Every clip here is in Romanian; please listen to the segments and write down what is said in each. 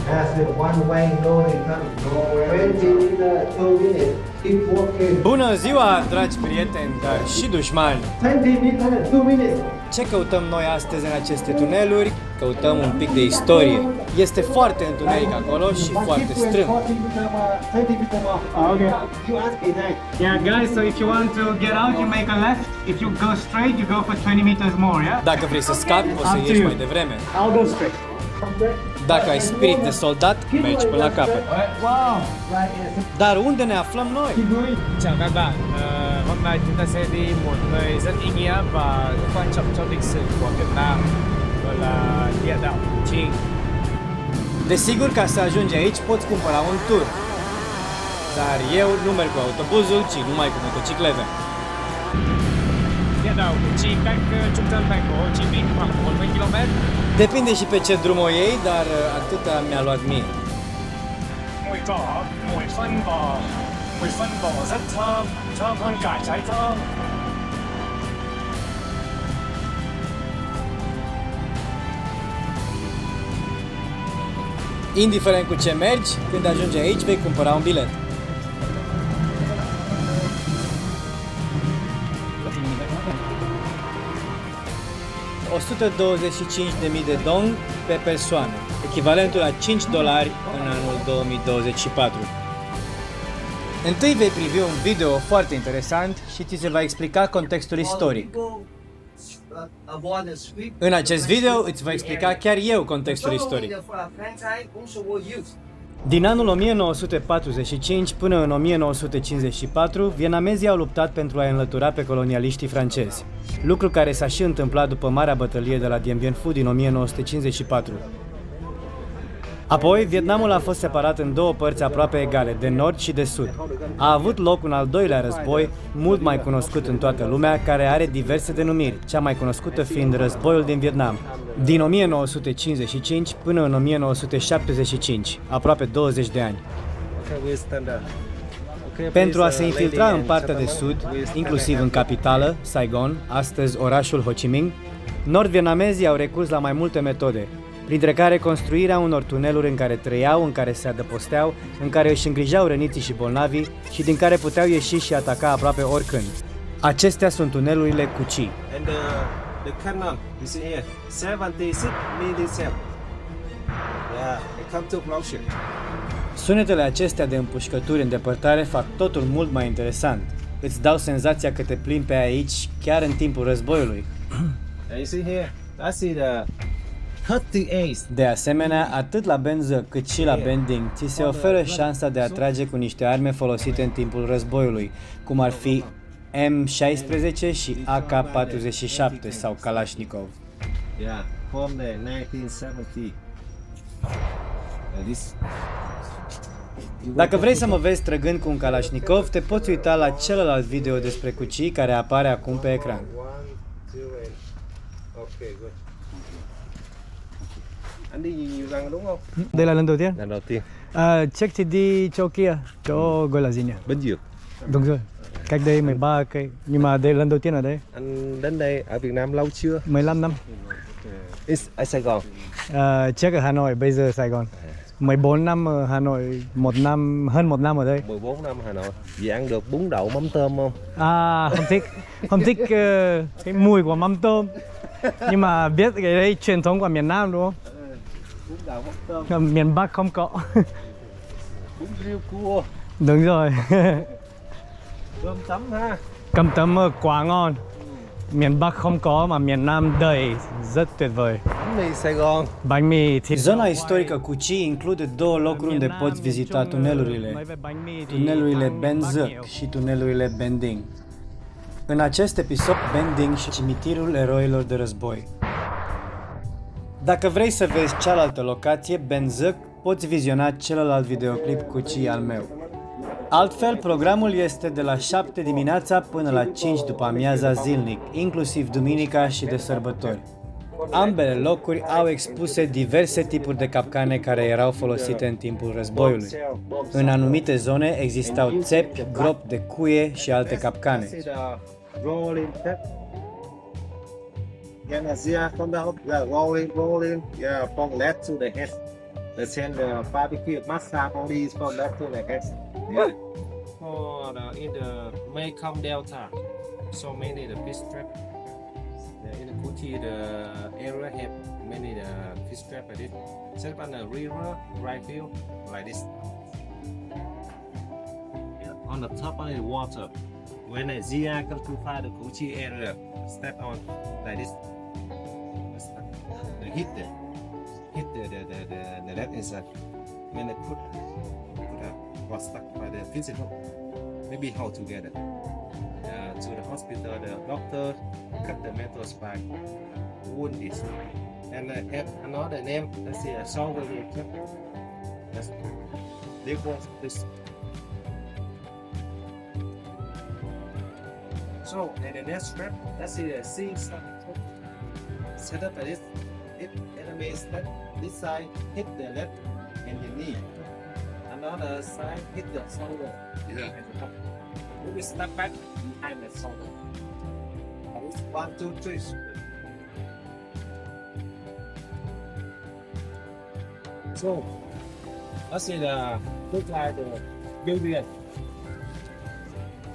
That's it, one way, no, nowhere. 20 minutes, keep walking. Bună ziua, dragi prieteni, dar și dușmani! 20 minutes, 2 minutes. Ce căutăm noi astăzi în aceste tuneluri? Căutăm un pic de istorie. Este foarte întuneric acolo și foarte strâmb. Okay. You ask me that. Yeah, guys, so if you want to get out, you make a left. If you go straight, you go for 20 meters more, yeah? Dacă vrei să scapi, poți să ieși mai devreme. I'll go straight. Dacă ai spirit de soldat, mergi până la capăt. Wow! Dar unde ne aflăm noi? Chào các bạn, hôm nay chúng ta sẽ đi một nơi rất ý nghĩa và quan trọng trong lịch sử của Việt Nam, gọi là địa đạo Củ Chi. Desigur, ca să ajungi aici, poți cumpăra un tur. Dar eu nu merg cu autobuzul, ci numai cu motociclete. Địa đạo Củ Chi cách trung tâm thành phố Hồ Chí Minh khoảng 40 km. Depinde și pe ce drum o iei, dar atâta mi-a luat mie. Mùi phân bò rất thơm, thơm hơn cả trái thơm. Indiferent cu ce mergi, când ajungi aici, vei cumpăra un bilet. $125.000 de dong pe persoană, echivalentul la $5 în anul 2024. Întâi vei privi un video foarte interesant și ți se va explica contextul istoric. În acest video îți voi explica chiar eu contextul istoric. Din anul 1945 până în 1954, vietnamezii au luptat pentru a înlătura pe colonialiștii francezi, lucru care s-a și întâmplat după Marea Bătălie de la Dien Bien Phu din 1954. Apoi, Vietnamul a fost separat în două părți aproape egale, de nord și de sud. A avut loc un al doilea război, mult mai cunoscut în toată lumea, care are diverse denumiri, cea mai cunoscută fiind Războiul din Vietnam, din 1955 până în 1975, aproape 20 de ani. Pentru a se infiltra în partea de sud, inclusiv în capitală, Saigon, astăzi orașul Ho Chi Minh, nord-vietnamezii au recurs la mai multe metode, printre care construirea unor tuneluri în care trăiau, în care se adăposteau, în care își îngrijeau răniții și bolnavii și din care puteau ieși și ataca aproape oricând. Acestea sunt tunelurile Cu Chi. And the cannon, you see here, 76 mm. Yeah, it comes to closure. Sunetele acestea de împușcături în depărtare fac totul mult mai interesant. Îți dau senzația că te plimbi pe aici chiar în timpul războiului. And you see here, that's the 38. De asemenea, atât la Ben Duc cât și la Ben Ding ți se oferă șansa de a trage cu niște arme folosite în timpul războiului, cum ar fi M16 și AK-47 sau Kalashnikov. Yeah, from the 1970. This. Dacă vrei să mă vezi trăgând cu un Kalashnikov, te poți uita la celălalt video despre Cu Chi care apare acum pe ecran. Okay, good. Anh đi nhiều lần rồi đúng không? Đây là lần đầu tiên. Lần đầu tiên. Trước thì đi chỗ kia, chỗ gọi là gì nhỉ? Bình Dương. Đúng rồi. Cách đây 13 cây. Nhưng mà đây lần đầu tiên ở đây. Anh đến đây ở Việt Nam lâu chưa? 15 năm. Ở Sài Gòn. Trước ở Hà Nội, bây giờ Sài Gòn. 14 năm ở Hà Nội, hơn 1 năm ở đây. 14 năm Hà Nội. Vậy ăn được bún đậu mắm tôm không? Không thích. Không thích cái mùi của mắm tôm. Nhưng mà biết cái đấy truyền thống của miền Nam đúng không? Bún đậu mắm tôm. Miền Bắc không có. Bún riêu cua. Đúng rồi. Cơm tấm ha. Cơm tấm quá ngon. Miền Bắc không có mà miền Nam đầy, rất tuyệt vời. Bánh mì Sài Gòn. Bánh mì thịt. Zona istorică Cu Chi include două locuri unde poți vizita tunelurile, tunelurile Ben Duc și tunelurile Ben Ding. În acest episod, Ben Ding și cimitirul eroilor de război. Dacă vrei să vezi cealaltă locație, Ben Duc, poți viziona celălalt videoclip Cu Chi al meu. Altfel, programul este de la 7 dimineața până la 5 după amiaza zilnic, inclusiv duminica și de sărbători. Ambele locuri au expuse diverse tipuri de capcane care erau folosite în timpul războiului. În anumite zone existau țepi, gropi de cuie și alte capcane. Rolling tap. Yeah, from the rolling. Yeah, from left to the head. They send the barbecue massage only from that to like that. Yeah. For in the Mekong Delta, so many the fish trap. In the Kuchi, the area have many the fish trap like this. Set up on the river, right field, like this. Yeah. On the top of the water, when the Zia come to find the Kuchi area, step on like this. The hit the that is when they put was stuck by the physical, maybe how together. To the hospital, the doctor cut the metal spike, wound this, and have another name. Let's see, a song will be kept. That's they was this. So, and the next step, let's see the C stuff. Set up like this. If enemy step this side, hit the left and the knee. Another side, hit the shoulder. Yeah. And the top. We step back behind the shoulder. 1, 2, 3. So, let's see the look like the building.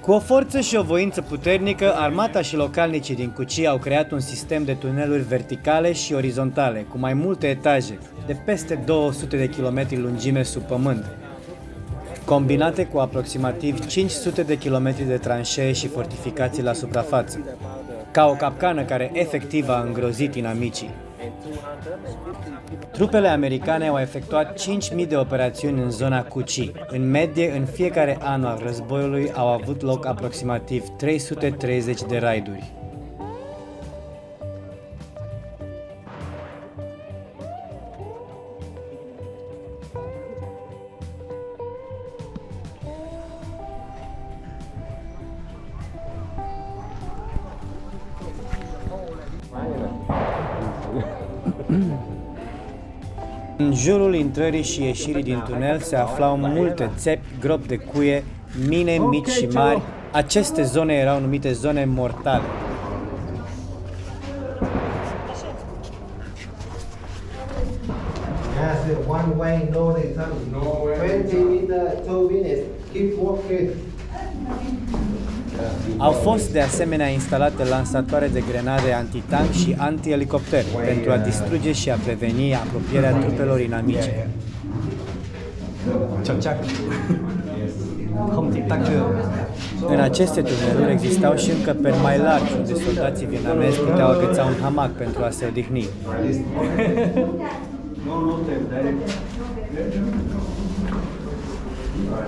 Cu o forță și o voință puternică, armata și localnicii din Kuchi au creat un sistem de tuneluri verticale și orizontale, cu mai multe etaje, de peste 200 de kilometri lungime sub pământ, combinate cu aproximativ 500 de kilometri de tranșee și fortificații la suprafață, ca o capcană care efectiv a îngrozit inamicii. Trupele americane au efectuat 5.000 de operațiuni în zona Kuchi. În medie, în fiecare an al războiului au avut loc aproximativ 330 de raiduri. În jurul intrării și ieșirii din tunel se aflau multe țepi, gropi de cuie, mine mici și mari. Aceste zone erau numite zone mortale. Yes, one way, no return. 20 meters, 2 minutes. Keep walking. Au fost de asemenea instalate lansatoare de grenade antitank și anti-elicopter pentru a distruge și a preveni apropierea trupelor inamice. În aceste tuneluri existau și încăperi mai largi unde soldații vietnamezi puteau agăța un hamac pentru a se odihni.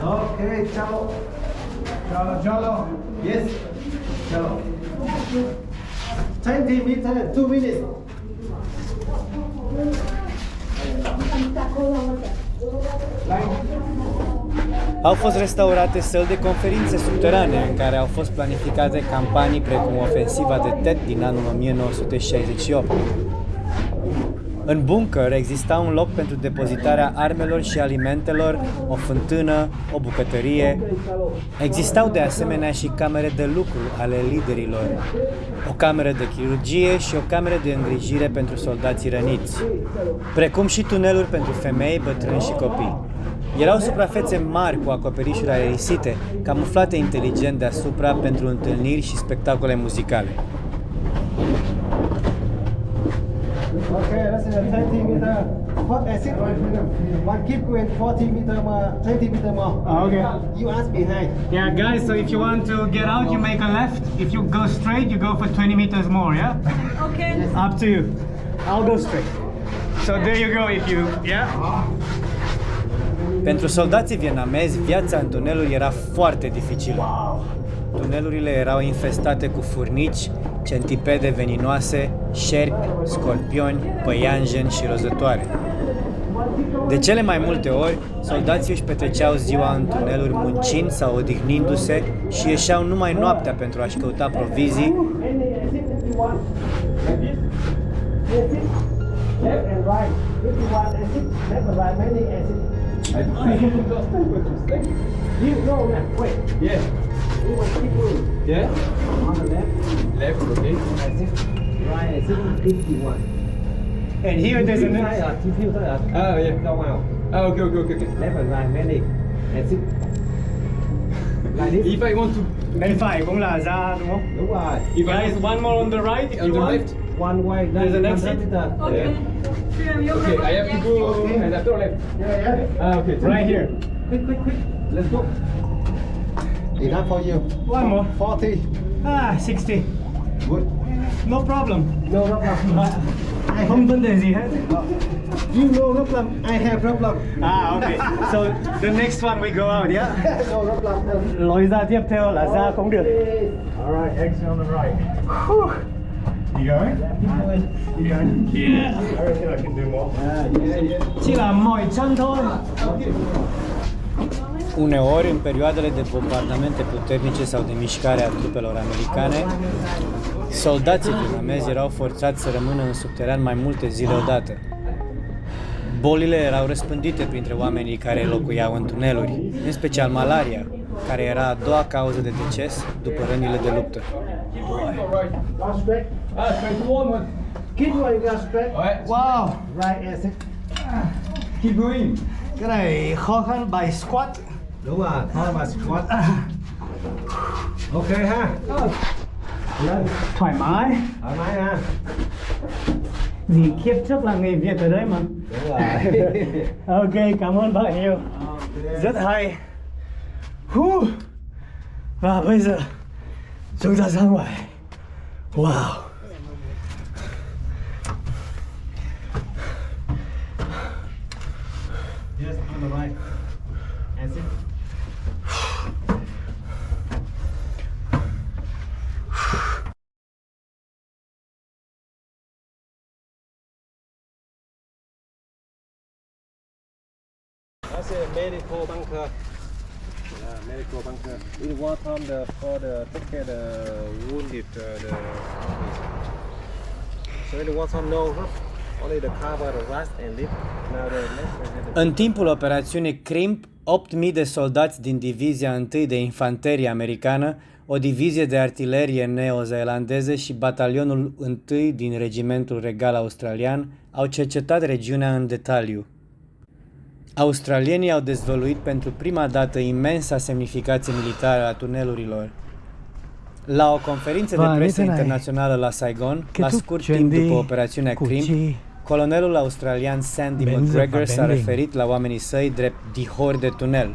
Okay, ciao. Ciao. Yes. Ciao. 20 meters, 2 minutes. Au fost restaurate săli de conferințe subterane în care au fost planificate campanii precum ofensiva de Tet din anul 1968. În bunker exista un loc pentru depozitarea armelor și alimentelor, o fântână, o bucătărie. Existau de asemenea și camere de lucru ale liderilor, o cameră de chirurgie și o cameră de îngrijire pentru soldații răniți, precum și tuneluri pentru femei, bătrâni și copii. Erau suprafețe mari cu acoperișuri aerisite, camuflate inteligent deasupra pentru întâlniri și spectacole muzicale. Okay, that's 20 meter. What exit? One keep going 40 meter more, 20 meter more. Okay. You ask behind. Yeah, guys, so if you want to get out, you make a left. If you go straight, you go for 20 meters more, yeah? Okay. Up to you. I'll go straight. So there you go if you, yeah? Pentru soldații vietnamezi, viața în tuneluri era foarte dificilă. Tunelurile erau infestate cu furnici, centipede veninoase, șerpi, scorpioni, păianjeni și rozătoare. De cele mai multe ori, soldații își petreceau ziua în tuneluri muncind sau odihnindu-se și ieșeau numai noaptea pentru a-și căuta provizii, Left and right. 51 exit. Left and right. Many exit. You know that. Wait. Yeah. We will keep moving. Yeah? On the left. Left, okay. Exit. Right exit. 51. And here there's a Thái ở chi phiêu thôi ở yeah. đâu vào Okay. left and right medic and sit like this If I want to, Bên phải cũng là ra đúng không? đúng rồi if I one more on the right, on the left. one way There's an exit. Okay. Okay, I have to go left or left. Okay, right here. quick let's go Enough for you. One more. 40. 60. Good. No problem. no problem Không vấn đề gì hết. You no problem. I have problem. Okay. So the next one we go out, yeah? No problem. Lối ra tiếp theo là ra cũng được. Alright, exit on the right. You going? You going? Yeah. I reckon I can do more. Yeah. Chỉ là mỏi chân thôi. Uneori, în perioadele de bombardamente puternice sau de mișcare a trupelor americane, soldații vietnamezi erau forțați să rămână în subteran mai multe zile odată. Bolile erau răspândite printre oamenii care locuiau în tuneluri, în special malaria, care era a doua cauză de deces după rănile de luptă. Go straight. Straight to one. Keep going, go straight. Wow. Right exit. Keep going. Cái này khó khăn bài squat. đúng rồi Thôi mà squat. Ok ha. lên Thoải mái. thoải mái ha Vì kiếp trước là người Việt ở đấy mà. đúng rồi Ok, cảm ơn bạn nhiều. Rất hay. Và bây giờ chúng ta ra ngoài. Wow. Yes, on the right. Exit. that's a medical bunker medical bunker in war time for the take care the wounded so in the war time no only the cover the rest and live now the next În timpul operațiunii Crimp, 8.000 de soldați din Divizia 1 de Infanterie Americană, o divizie de artilerie neozeelandeză și batalionul 1 din Regimentul Regal Australian au cercetat regiunea în detaliu. Australienii au dezvăluit pentru prima dată imensa semnificație militară a tunelurilor. La o conferință de presă internațională la Saigon, la scurt timp după operațiunea Crimp, colonelul australian Sandy McGregor s-a referit la oamenii săi drept dihori de tunel.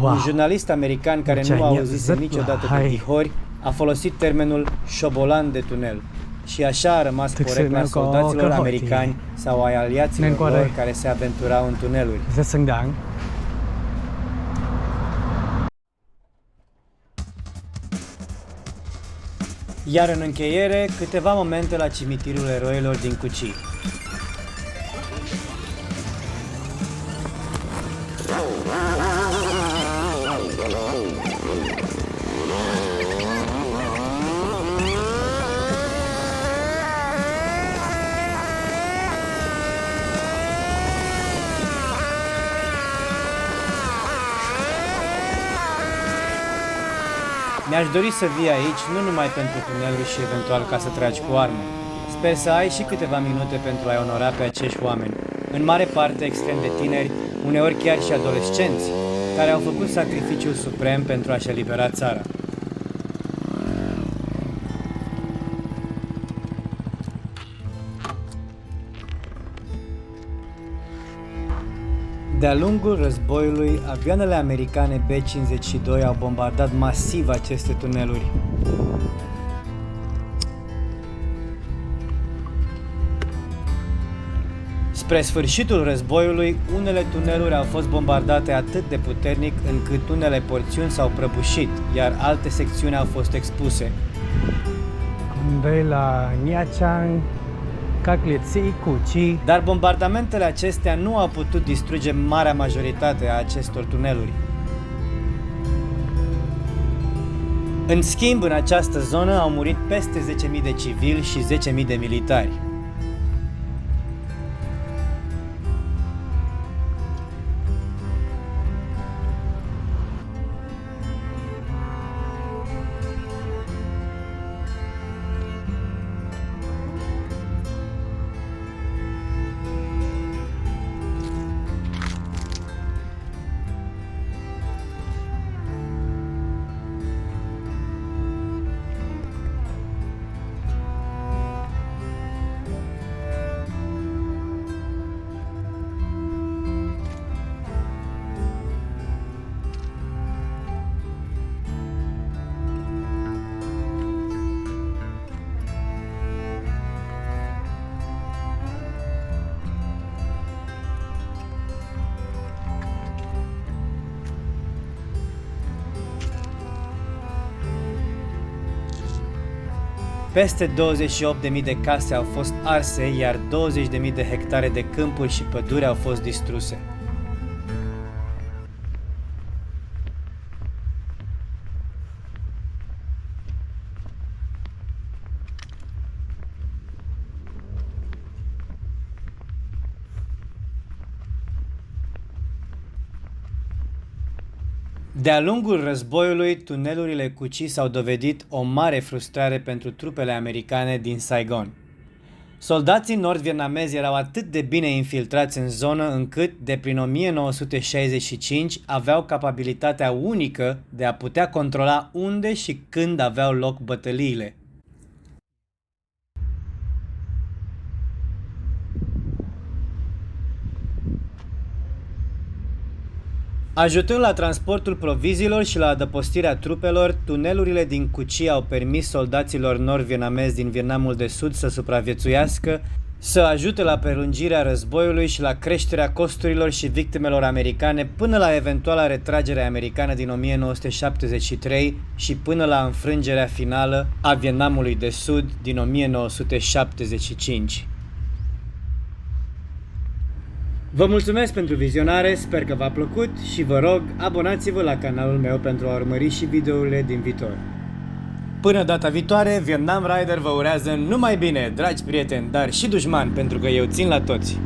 Un jurnalist american care nu a auzit niciodată de dihori a folosit termenul șobolan de tunel și așa a rămas porecla soldaților americani sau ai aliaților lor care se aventurau în tuneluri. Rất xứng đáng. Iar în încheiere, câteva momente la cimitirul eroilor din Cu-Chi. Mi-aș dori să vii aici nu numai pentru tuneluri și eventual ca să tragi cu armă. Sper să ai și câteva minute pentru a-i onora pe acești oameni, în mare parte extrem de tineri, uneori chiar și adolescenți, care au făcut sacrificiul suprem pentru a-și elibera țara. De-a lungul războiului, avioanele americane B-52 au bombardat masiv aceste tuneluri. Spre sfârșitul războiului, unele tuneluri au fost bombardate atât de puternic încât unele porțiuni s-au prăbușit, iar alte secțiuni au fost expuse. Đây là Nha Trang, các liệt sĩ Củ Chi. Dar bombardamentele acestea nu au putut distruge marea majoritate a acestor tuneluri. În schimb, în această zonă au murit peste 10.000 de civili și 10.000 de militari. Peste 28.000 de case au fost arse, iar 20.000 de hectare de câmpuri și păduri au fost distruse. De-a lungul războiului, tunelurile cu Chi s-au dovedit o mare frustrare pentru trupele americane din Saigon. Soldații nord-vietnamezi erau atât de bine infiltrați în zonă încât, de prin 1965, aveau capabilitatea unică de a putea controla unde și când aveau loc bătăliile. Ajutând la transportul proviziilor și la adăpostirea trupelor, tunelurile din Cu Chi au permis soldaților nord-vietnamezi din Vietnamul de Sud să supraviețuiască, să ajute la prelungirea războiului și la creșterea costurilor și victimelor americane până la eventuala retragere americană din 1973 și până la înfrângerea finală a Vietnamului de Sud din 1975. Vă mulțumesc pentru vizionare, sper că v-a plăcut și vă rog, abonați-vă la canalul meu pentru a urmări și videourile din viitor. Până data viitoare, Vietnam Rider vă urează numai bine, dragi prieteni, dar și dușmani, pentru că eu țin la toți!